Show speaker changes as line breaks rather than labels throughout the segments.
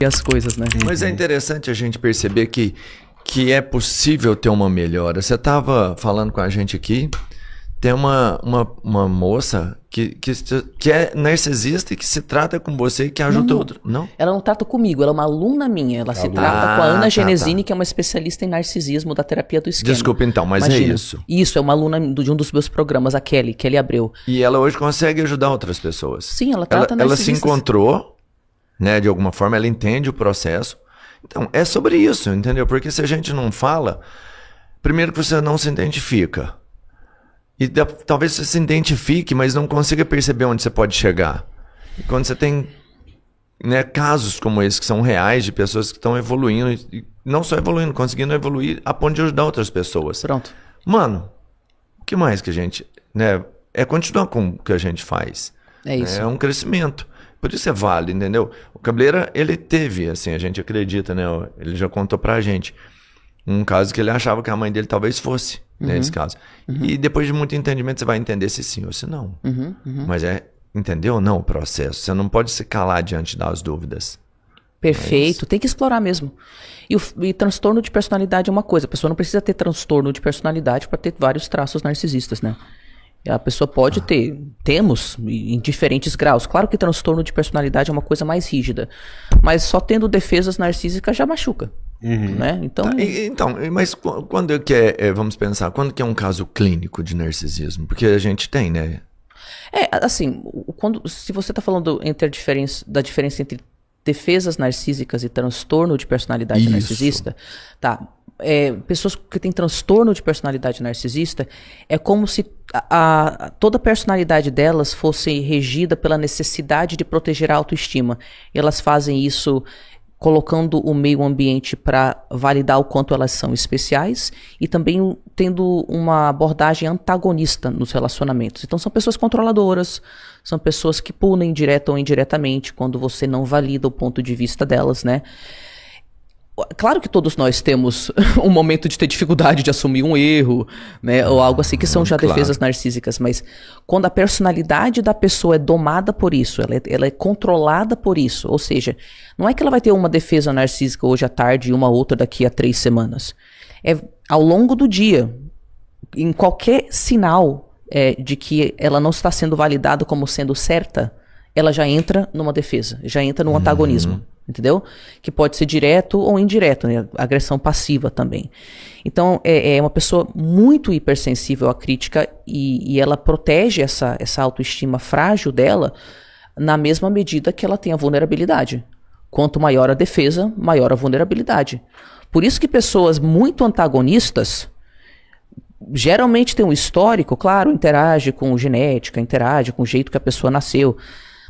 as coisas, né?
Mas é interessante a gente perceber que é possível ter uma melhora. Você estava falando com a gente aqui, tem uma moça que é narcisista e que se trata com você e que ajuda outro. Não?
Ela não trata comigo, ela é uma aluna minha. Ela se trata com a Ana Genesini, que é uma especialista em narcisismo da terapia do esquema.
Desculpa então, mas
imagina,
é isso.
Isso, é uma aluna de um dos meus programas, a Kelly Abreu.
E ela hoje consegue ajudar outras pessoas.
Sim, ela trata narcisistas.
Ela se encontrou, né, de alguma forma, ela entende o processo. Então, é sobre isso, entendeu? Porque se a gente não fala, primeiro que você não se identifica. E talvez você se identifique, mas não consiga perceber onde você pode chegar. E quando você tem, né, casos como esse, que são reais, de pessoas que estão evoluindo, e não só evoluindo, conseguindo evoluir a ponto de ajudar outras pessoas.
Pronto.
Mano, o que mais que a gente... né, é continuar com o que a gente faz.
É isso.
É um crescimento. Por isso é válido, entendeu? O Cabeleira, ele teve, assim, a gente acredita, né? Ele já contou pra gente um caso que ele achava que a mãe dele talvez fosse, nesse caso. E depois de muito entendimento, você vai entender se sim ou se não. Mas entendeu ou não o processo? Você não pode se calar diante das dúvidas.
Perfeito, tem que explorar mesmo. E transtorno de personalidade é uma coisa. A pessoa não precisa ter transtorno de personalidade para ter vários traços narcisistas, né? A pessoa pode ter, temos em diferentes graus. Claro que transtorno de personalidade é uma coisa mais rígida, mas só tendo defesas narcísicas já machuca. Né? Então,
mas quando que é, vamos pensar, quando que é um caso clínico de narcisismo? Porque a gente tem, né?
Assim, se você está falando da diferença entre defesas narcísicas e transtorno de personalidade narcisista, tá? Pessoas que têm transtorno de personalidade narcisista, é como se toda a personalidade delas fosse regida pela necessidade de proteger a autoestima. E elas fazem isso colocando o meio ambiente para validar o quanto elas são especiais e também tendo uma abordagem antagonista nos relacionamentos. Então são pessoas controladoras, são pessoas que punem direta ou indiretamente quando você não valida o ponto de vista delas, né? Claro que todos nós temos um momento de ter dificuldade de assumir um erro, né, ou algo assim, que são já defesas narcísicas, mas quando a personalidade da pessoa é domada por isso, ela é controlada por isso, ou seja, não é que ela vai ter uma defesa narcísica hoje à tarde e uma outra daqui a 3 semanas. É ao longo do dia, em qualquer sinal de que ela não está sendo validada como sendo certa, ela já entra numa defesa, já entra num antagonismo. Entendeu? Que pode ser direto ou indireto, né? Agressão passiva também. Então, é uma pessoa muito hipersensível à crítica e ela protege essa autoestima frágil dela na mesma medida que ela tem a vulnerabilidade. Quanto maior a defesa, maior a vulnerabilidade. Por isso que pessoas muito antagonistas geralmente têm um histórico, claro, interage com genética, interage com o jeito que a pessoa nasceu.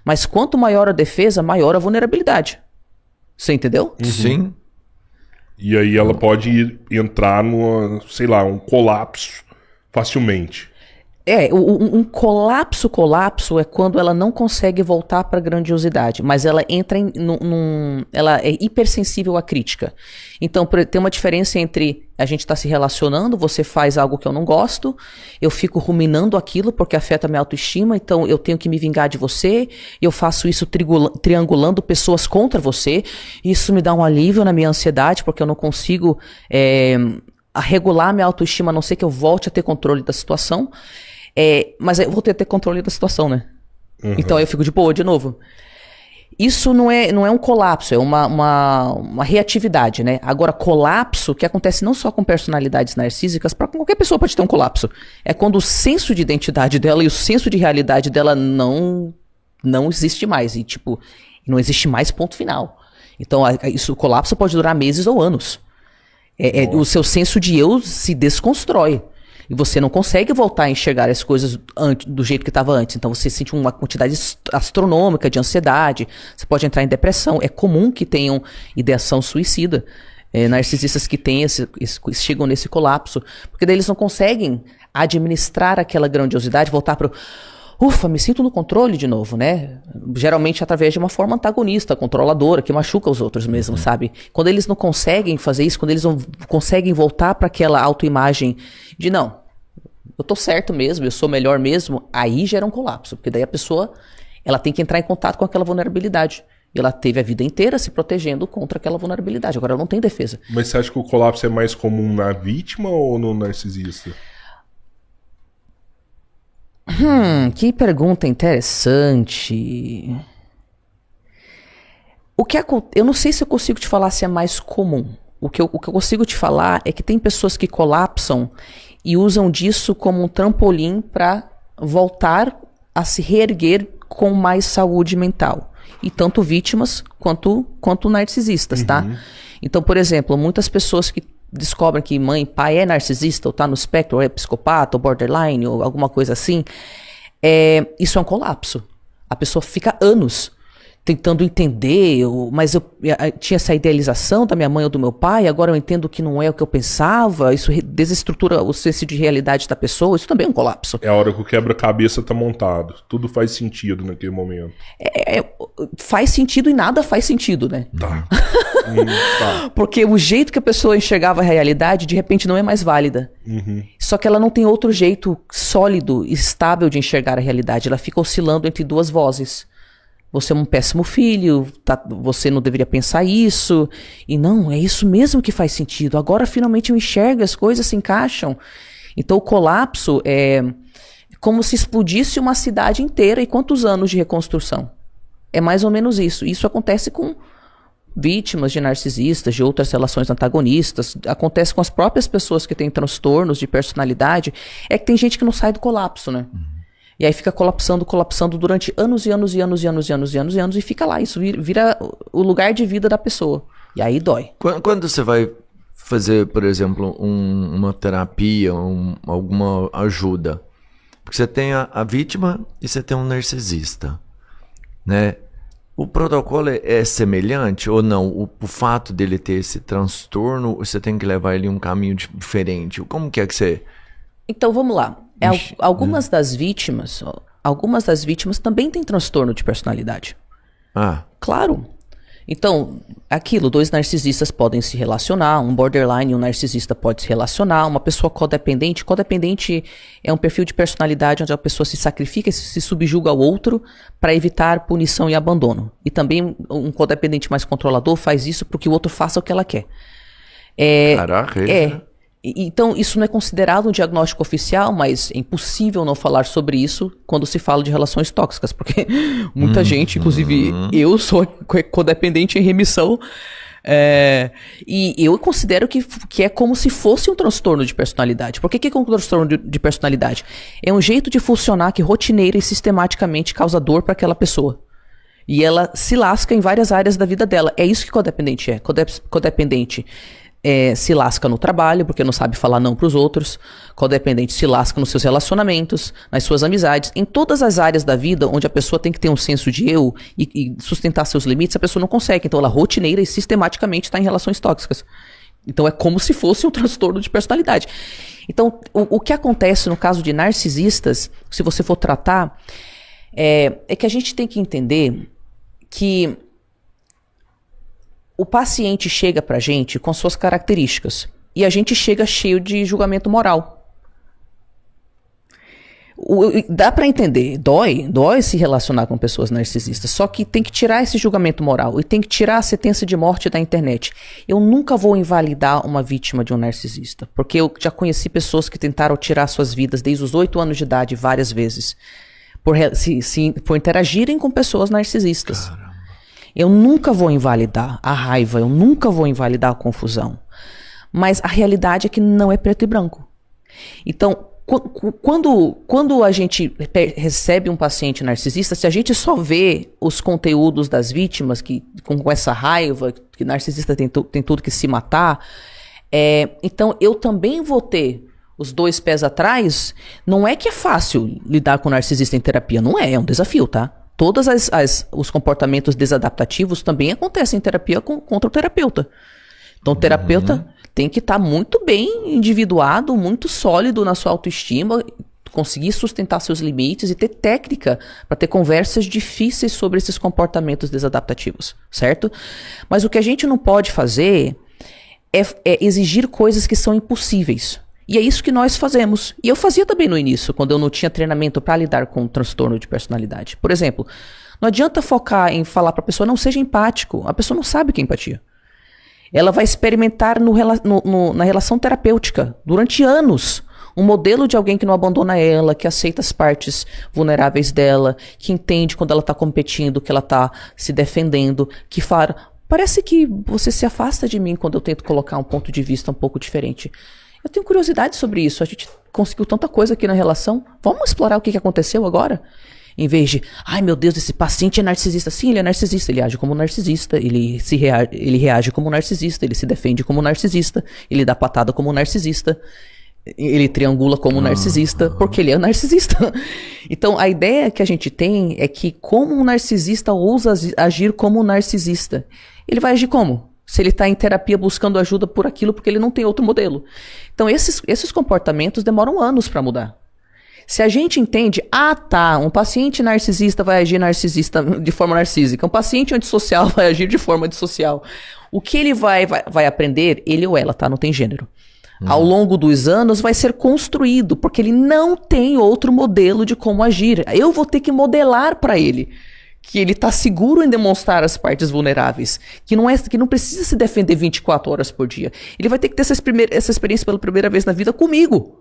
Mas quanto maior a defesa, maior a vulnerabilidade. Você entendeu?
Sim.
E aí ela pode entrar numa, sei lá, um colapso facilmente.
Um colapso é quando ela não consegue voltar para a grandiosidade, mas ela entra ela é hipersensível à crítica. Então tem uma diferença entre a gente estar se relacionando, você faz algo que eu não gosto, eu fico ruminando aquilo porque afeta a minha autoestima, então eu tenho que me vingar de você, eu faço isso triangulando pessoas contra você, isso me dá um alívio na minha ansiedade porque eu não consigo regular minha autoestima, a não ser que eu volte a ter controle da situação. Mas eu vou ter controle da situação, né? Então eu fico de boa de novo. Isso não é um colapso, é uma reatividade, né? Agora, colapso, que acontece não só com personalidades narcísicas, para qualquer pessoa pode ter um colapso. É quando o senso de identidade dela e o senso de realidade dela não existe mais. E, tipo, não existe mais ponto final. Então, o colapso pode durar meses ou anos. O seu senso de eu se desconstrói. E você não consegue voltar a enxergar as coisas do jeito que estava antes. Então você sente uma quantidade astronômica de ansiedade. Você pode entrar em depressão. É comum que tenham ideação suicida. Narcisistas que chegam nesse colapso. Porque daí eles não conseguem administrar aquela grandiosidade, voltar para ufa, me sinto no controle de novo, né? Geralmente através de uma forma antagonista, controladora, que machuca os outros mesmo, sabe? Quando eles não conseguem fazer isso, quando eles não conseguem voltar para aquela autoimagem de não, eu tô certo mesmo, eu sou melhor mesmo, aí gera um colapso, porque daí a pessoa, ela tem que entrar em contato com aquela vulnerabilidade. E ela teve a vida inteira se protegendo contra aquela vulnerabilidade. Agora ela não tem defesa.
Mas você acha que o colapso é mais comum na vítima ou no narcisista?
Que pergunta interessante. Eu não sei se eu consigo te falar se é mais comum. O que eu consigo te falar é que tem pessoas que colapsam e usam disso como um trampolim para voltar a se reerguer com mais saúde mental. E tanto vítimas quanto narcisistas, tá? Então, por exemplo, muitas pessoas que descobrem que mãe e pai é narcisista, ou tá no espectro, ou é psicopata, ou borderline, ou alguma coisa assim, isso é um colapso. A pessoa fica anos tentando entender, mas eu tinha essa idealização da minha mãe ou do meu pai, agora eu entendo que não é o que eu pensava, isso desestrutura o senso de realidade da pessoa, isso também é um colapso.
É a hora que o quebra-cabeça tá montado, tudo faz sentido naquele momento.
Faz sentido e nada faz sentido, né?
Tá.
Porque o jeito que a pessoa enxergava a realidade, de repente não é mais válida. Só que ela não tem outro jeito sólido e estável de enxergar a realidade, ela fica oscilando entre duas vozes. Você é um péssimo filho, você não deveria pensar isso. E não, é isso mesmo que faz sentido. Agora finalmente eu enxergo, as coisas se encaixam. Então o colapso é como se explodisse uma cidade inteira. E quantos anos de reconstrução? É mais ou menos isso. Isso acontece com vítimas de narcisistas, de outras relações antagonistas. Acontece com as próprias pessoas que têm transtornos de personalidade. É que tem gente que não sai do colapso, né? E aí fica colapsando durante anos e anos e anos e anos e anos e anos e anos e fica lá. Isso vira o lugar de vida da pessoa. E aí dói.
Quando você vai fazer, por exemplo, uma terapia, alguma ajuda, porque você tem a vítima e você tem um narcisista, né? O protocolo é semelhante ou não? O fato dele ter esse transtorno, você tem que levar ele em um caminho diferente. Como que é que você...
Então vamos lá. Algumas das vítimas também têm transtorno de personalidade. Claro. Então, dois narcisistas podem se relacionar, um borderline e um narcisista pode se relacionar, uma pessoa codependente é um perfil de personalidade onde a pessoa se sacrifica e se subjuga ao outro para evitar punição e abandono. E também um codependente mais controlador faz isso para que o outro faça o que ela quer.
Caraca,
Então, isso não é considerado um diagnóstico oficial, mas é impossível não falar sobre isso quando se fala de relações tóxicas, porque muita gente, inclusive eu sou codependente em remissão, e eu considero que é como se fosse um transtorno de personalidade. Por que é um transtorno de personalidade? É um jeito de funcionar que rotineira e sistematicamente causa dor para aquela pessoa. E ela se lasca em várias áreas da vida dela. É isso que codependente é. Codependente se lasca no trabalho, porque não sabe falar não para os outros. Codependente se lasca nos seus relacionamentos, nas suas amizades. Em todas as áreas da vida onde a pessoa tem que ter um senso de eu e sustentar seus limites, a pessoa não consegue. Então ela rotineira e sistematicamente está em relações tóxicas. Então é como se fosse um transtorno de personalidade. Então o que acontece no caso de narcisistas, se você for tratar, é que a gente tem que entender que o paciente chega pra gente com suas características e a gente chega cheio de julgamento moral. Dá pra entender, dói se relacionar com pessoas narcisistas, só que tem que tirar esse julgamento moral e tem que tirar a sentença de morte da internet. Eu nunca vou invalidar uma vítima de um narcisista, porque eu já conheci pessoas que tentaram tirar suas vidas desde os 8 anos de idade várias vezes, por interagirem com pessoas narcisistas. Caramba. Eu nunca vou invalidar a raiva, eu nunca vou invalidar a confusão. Mas a realidade é que não é preto e branco. Então, quando a gente recebe um paciente narcisista, se a gente só vê os conteúdos das vítimas com essa raiva, que narcisista tem tudo que se matar, então eu também vou ter os 2 pés atrás. Não é que é fácil lidar com narcisista em terapia, não é um desafio, tá? Todos os comportamentos desadaptativos também acontecem em terapia contra o terapeuta. Então o terapeuta tem que estar muito bem individuado, muito sólido na sua autoestima, conseguir sustentar seus limites e ter técnica para ter conversas difíceis sobre esses comportamentos desadaptativos, certo? Mas o que a gente não pode fazer é exigir coisas que são impossíveis. E é isso que nós fazemos. E eu fazia também no início, quando eu não tinha treinamento para lidar com transtorno de personalidade. Por exemplo, Não adianta focar em falar pra pessoa, não seja empático. A pessoa não sabe o que é empatia. Ela vai experimentar na relação terapêutica durante anos. Um modelo de alguém que não abandona ela, que aceita as partes vulneráveis dela, que entende quando ela está competindo, que ela está se defendendo, que fala, parece que você se afasta de mim quando eu tento colocar um ponto de vista um pouco diferente. Eu tenho curiosidade sobre isso, a gente conseguiu tanta coisa aqui na relação, vamos explorar o que aconteceu agora? Em vez de, ai meu Deus, esse paciente é narcisista. Sim, ele é narcisista, ele age como narcisista, ele reage como narcisista, ele se defende como narcisista, ele dá patada como narcisista. Ele triangula como narcisista, porque ele é narcisista. Então, a ideia que a gente tem é que como um narcisista ousa agir como um narcisista, ele vai agir como? Se ele está em terapia buscando ajuda por aquilo, porque ele não tem outro modelo. Então, esses comportamentos demoram anos para mudar. Se a gente entende, um paciente narcisista vai agir de forma narcísica, um paciente antissocial vai agir de forma antissocial. O que ele vai aprender, ele ou ela, tá? Não tem gênero. Ao longo dos anos vai ser construído, porque ele não tem outro modelo de como agir. Eu vou ter que modelar para ele que ele está seguro em demonstrar as partes vulneráveis, que não precisa se defender 24 horas por dia. Ele vai ter que ter essa experiência pela primeira vez na vida comigo.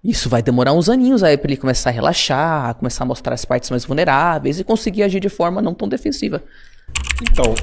Isso vai demorar uns aninhos aí para ele começar a relaxar, começar a mostrar as partes mais vulneráveis e conseguir agir de forma não tão defensiva.
Então,